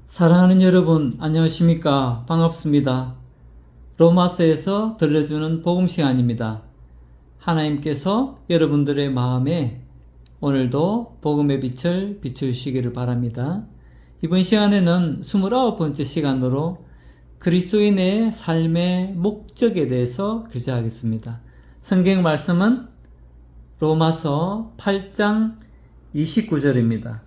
사랑하는 여러분, 안녕하십니까? 반갑습니다. 로마서에서 들려주는 복음 시간입니다. 하나님께서 여러분들의 마음에 오늘도 복음의 빛을 비추시기를 바랍니다. 이번 시간에는 29번째 시간으로 그리스도인의 삶의 목적에 대해서 교제하겠습니다. 성경 말씀은 로마서 8장 29절입니다.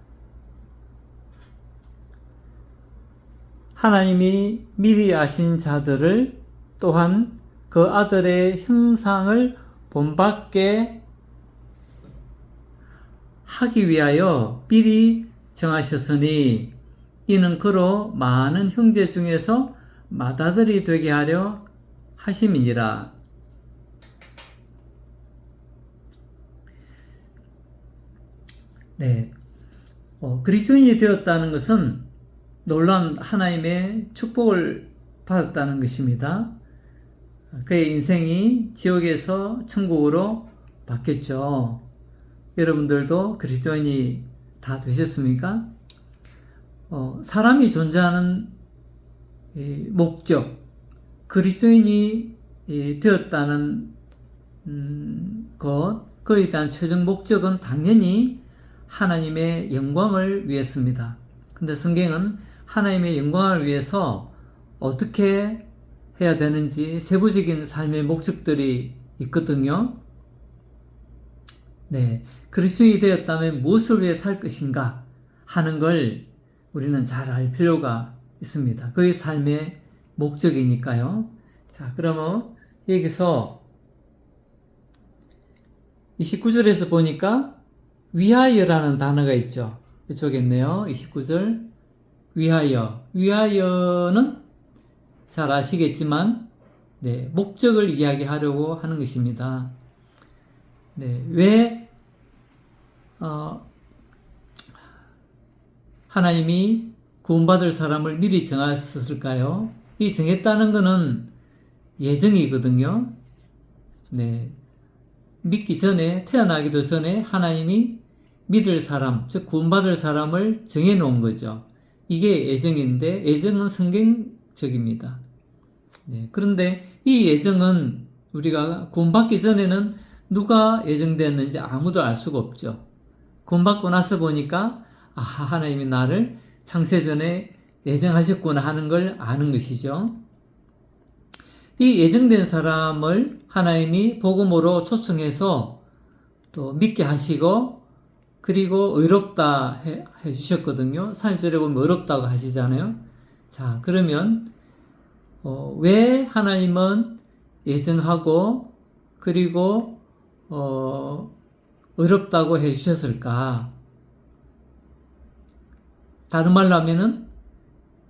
하나님이 미리 아신 자들을 또한 그 아들의 형상을 본받게 하기 위하여 미리 정하셨으니 이는 그로 많은 형제 중에서 맏아들이 되게 하려 하심이니라. 네, 그리스도인이 되었다는 것은 놀라운 하나님의 축복을 받았다는 것입니다. 그의 인생이 지옥에서 천국으로 바뀌었죠. 여러분들도 그리스도인이 다 되셨습니까? 사람이 존재하는 목적, 그리스도인이 되었다는 것, 그에 대한 최종 목적은 당연히 하나님의 영광을 위해서입니다. 근데 성경은 하나님의 영광을 위해서 어떻게 해야 되는지 세부적인 삶의 목적들이 있거든요. 네, 그리스도인이 되었다면 무엇을 위해 살 것인가 하는 걸 우리는 잘 알 필요가 있습니다. 그게 삶의 목적이니까요. 자, 그러면 여기서 29절에서 보니까 위하여라는 단어가 있죠. 이쪽에 있네요. 29절 위하여. 위하여는 잘 아시겠지만 목적을 이야기하려고 하는 것입니다. 왜 하나님이 구원받을 사람을 미리 정하셨을까요? 이 정했다는 것은 예정이거든요. 믿기 전에, 태어나기도 전에 하나님이 믿을 사람, 즉 구원받을 사람을 정해놓은 거죠. 이게 예정인데 예정은 성경적입니다. 그런데 이 예정은 우리가 구원받기 전에는 누가 예정되었는지 아무도 알 수가 없죠. 구원받고 나서 보니까 하나님이 나를 창세전에 예정하셨구나 하는 걸 아는 것이죠. 이 예정된 사람을 하나님이 복음으로 초청해서 또 믿게 하시고 그리고 의롭다 해주셨거든요. 3절에 보면 의롭다고 하시잖아요. 자, 그러면 왜 하나님은 예정하고 그리고 의롭다고 해주셨을까? 다른 말로 하면은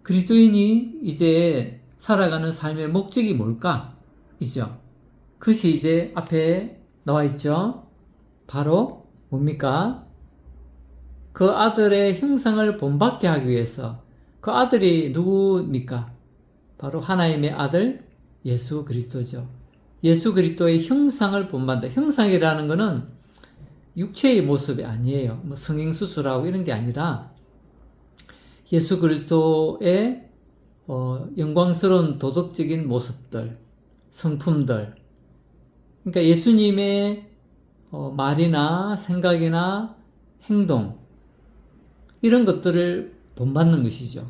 그리스도인이 이제 살아가는 삶의 목적이 뭘까? 이죠. 그것이 이제 앞에 나와 있죠. 바로 뭡니까? 그 아들의 형상을 본받게 하기 위해서. 그 아들이 누구입니까? 바로 하나님의 아들 예수 그리스도죠. 예수 그리스도의 형상을 본받는다. 형상이라는 것은 육체의 모습이 아니에요. 뭐 성형수술하고 이런 게 아니라 예수 그리스도의 영광스러운 도덕적인 모습들, 성품들. 그러니까 예수님의 말이나 생각이나 행동, 이런 것들을 본받는 것이죠.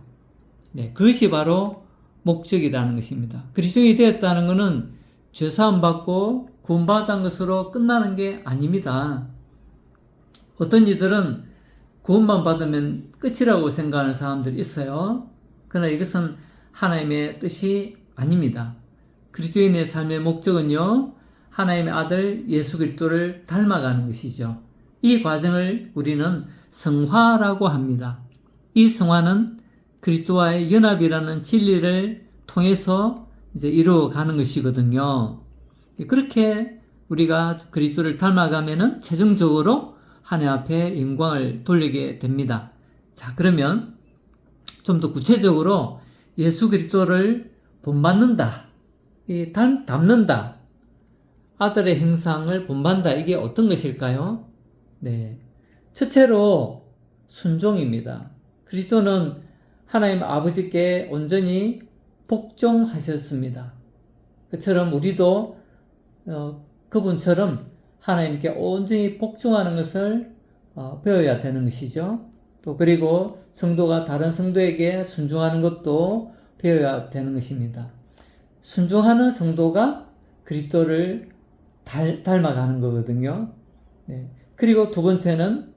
그것이 바로 목적이라는 것입니다. 그리스도인이 되었다는 것은 죄사함 받고 구원받은 것으로 끝나는 게 아닙니다. 어떤 이들은 구원만 받으면 끝이라고 생각하는 사람들이 있어요. 그러나 이것은 하나님의 뜻이 아닙니다. 그리스도인의 삶의 목적은요, 하나님의 아들 예수 그리스도를 닮아가는 것이죠. 이 과정을 우리는 성화라고 합니다. 이 성화는 그리스도와의 연합이라는 진리를 통해서 이제 이루어가는 것이거든요. 그렇게 우리가 그리스도를 닮아가면은 최종적으로 하나님 앞에 영광을 돌리게 됩니다. 자, 그러면 좀 더 구체적으로 예수 그리스도를 본받는다, 닮는다, 아들의 형상을 본받는다, 이게 어떤 것일까요? 첫째로 순종입니다. 그리스도는 하나님 아버지께 온전히 복종하셨습니다. 그처럼 우리도 그분처럼 하나님께 온전히 복종하는 것을 배워야 되는 것이죠. 또 그리고 성도가 다른 성도에게 순종하는 것도 배워야 되는 것입니다. 순종하는 성도가 그리스도를 닮아가는 거거든요. 네. 그리고 두 번째는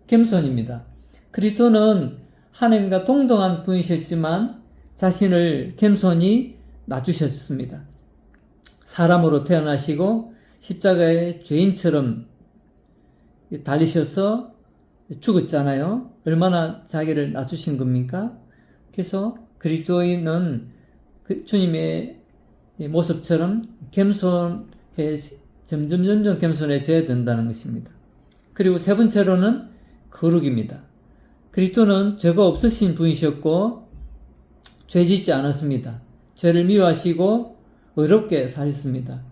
겸손입니다. 그리스도는 하나님과 동등한 분이셨지만 자신을 겸손히 낮추셨습니다. 사람으로 태어나시고 십자가의 죄인처럼 달리셔서 죽었잖아요. 얼마나 자기를 낮추신 겁니까? 그래서 그리스도인은 주님의 모습처럼 점점 겸손해져야 된다는 것입니다. 그리고 세 번째로는 거룩입니다. 그리스도는 죄가 없으신 분이셨고 죄 짓지 않았습니다. 죄를 미워하시고 의롭게 사셨습니다.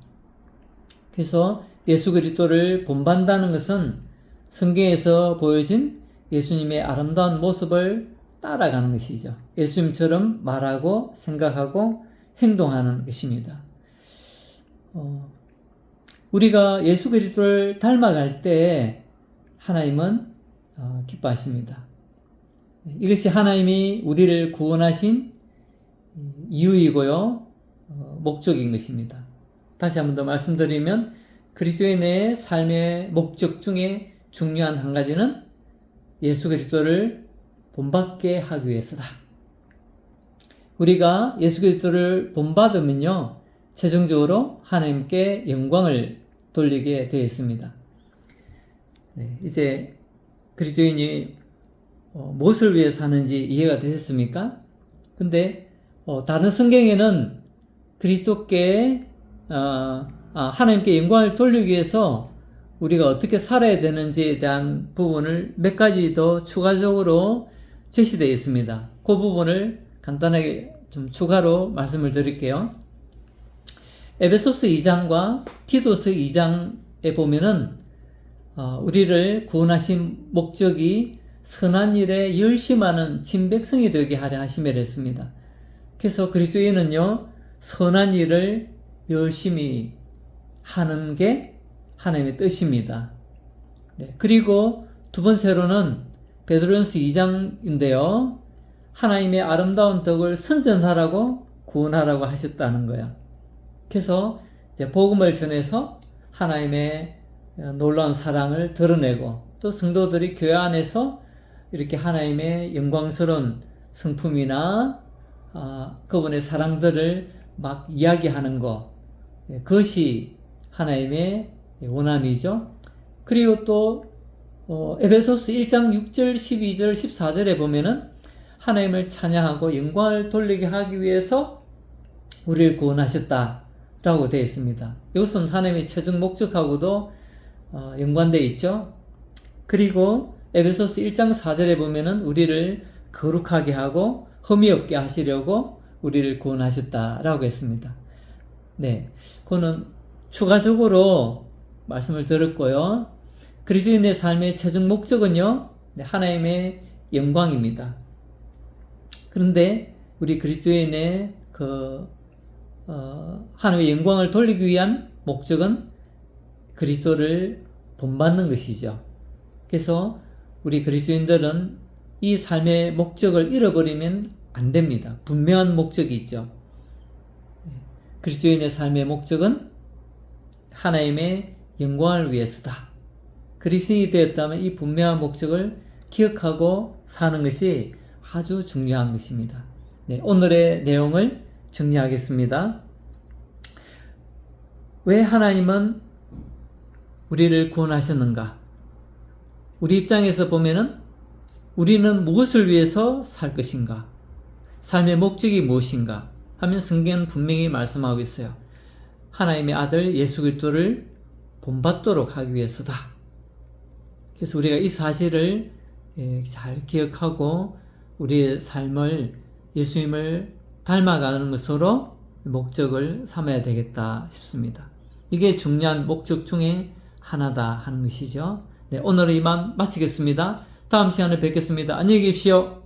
그래서 예수 그리스도를 본받는다는 것은 성경에서 보여진 예수님의 아름다운 모습을 따라가는 것이죠. 예수님처럼 말하고 생각하고 행동하는 것입니다. 우리가 예수 그리스도를 닮아갈 때 하나님은 기뻐하십니다. 이것이 하나님이 우리를 구원하신 이유이고요, 목적인 것입니다. 다시 한 번 더 말씀드리면 그리스도인의 삶의 목적 중에 중요한 한 가지는 예수 그리스도를 본받게 하기 위해서다. 우리가 예수 그리스도를 본받으면요, 최종적으로 하나님께 영광을 돌리게 되어 있습니다. 네, 이제 그리스도인이 무엇을 위해 사는지 이해가 되셨습니까? 근데 다른 성경에는 그리스도께 하나님께 영광을 돌리기 위해서 우리가 어떻게 살아야 되는지에 대한 부분을 몇 가지 더 추가적으로 제시되어 있습니다. 그 부분을 간단하게 좀 추가로 말씀을 드릴게요. 에베소서 2장과 티도서 2장에 보면은 우리를 구원하신 목적이 선한 일에 열심하는 친백성이 되게 하려 하심에 했습니다. 그래서 그리스도인은요, 선한 일을 열심히 하는 게 하나님의 뜻입니다. 네. 그리고 두 번째로는 베드로전서 2장인데요. 하나님의 아름다운 덕을 선전하라고 구원하라고 하셨다는 거야. 그래서 이제 복음을 전해서 하나님의 놀라운 사랑을 드러내고 또 성도들이 교회 안에서 이렇게 하나님의 영광스러운 성품이나 그분의 사랑들을 막 이야기하는 것, 그것이 하나님의 원함이죠. 그리고 또 에베소서 1장 6절, 12절, 14절에 보면은 하나님을 찬양하고 영광을 돌리게 하기 위해서 우리를 구원하셨다라고 되어 있습니다. 이것은 하나님의 최종 목적하고도 연관되어 있죠. 그리고 에베소서 1장 4절에 보면은 우리를 거룩하게 하고 흠이 없게 하시려고 우리를 구원하셨다라고 했습니다. 네, 그거는 추가적으로 말씀을 들었고요. 그리스도인의 삶의 최종 목적은요, 하나님의 영광입니다. 그런데 우리 그리스도인의 하나님의 영광을 돌리기 위한 목적은 그리스도를 본받는 것이죠. 그래서 우리 그리스도인들은 이 삶의 목적을 잃어버리면 안 됩니다. 분명한 목적이 있죠. 그리스도인의 삶의 목적은 하나님의 영광을 위해서다. 그리스도인이 되었다면 이 분명한 목적을 기억하고 사는 것이 아주 중요한 것입니다. 네, 오늘의 내용을 정리하겠습니다. 왜 하나님은 우리를 구원하셨는가? 우리 입장에서 보면은 우리는 무엇을 위해서 살 것인가? 삶의 목적이 무엇인가? 하면 성경은 분명히 말씀하고 있어요. 하나님의 아들 예수 그리스도를 본받도록 하기 위해서다. 그래서 우리가 이 사실을 잘 기억하고 우리의 삶을 예수님을 닮아가는 것으로 목적을 삼아야 되겠다 싶습니다. 이게 중요한 목적 중에 하나다 하는 것이죠. 네, 오늘은 이만 마치겠습니다. 다음 시간에 뵙겠습니다. 안녕히 계십시오.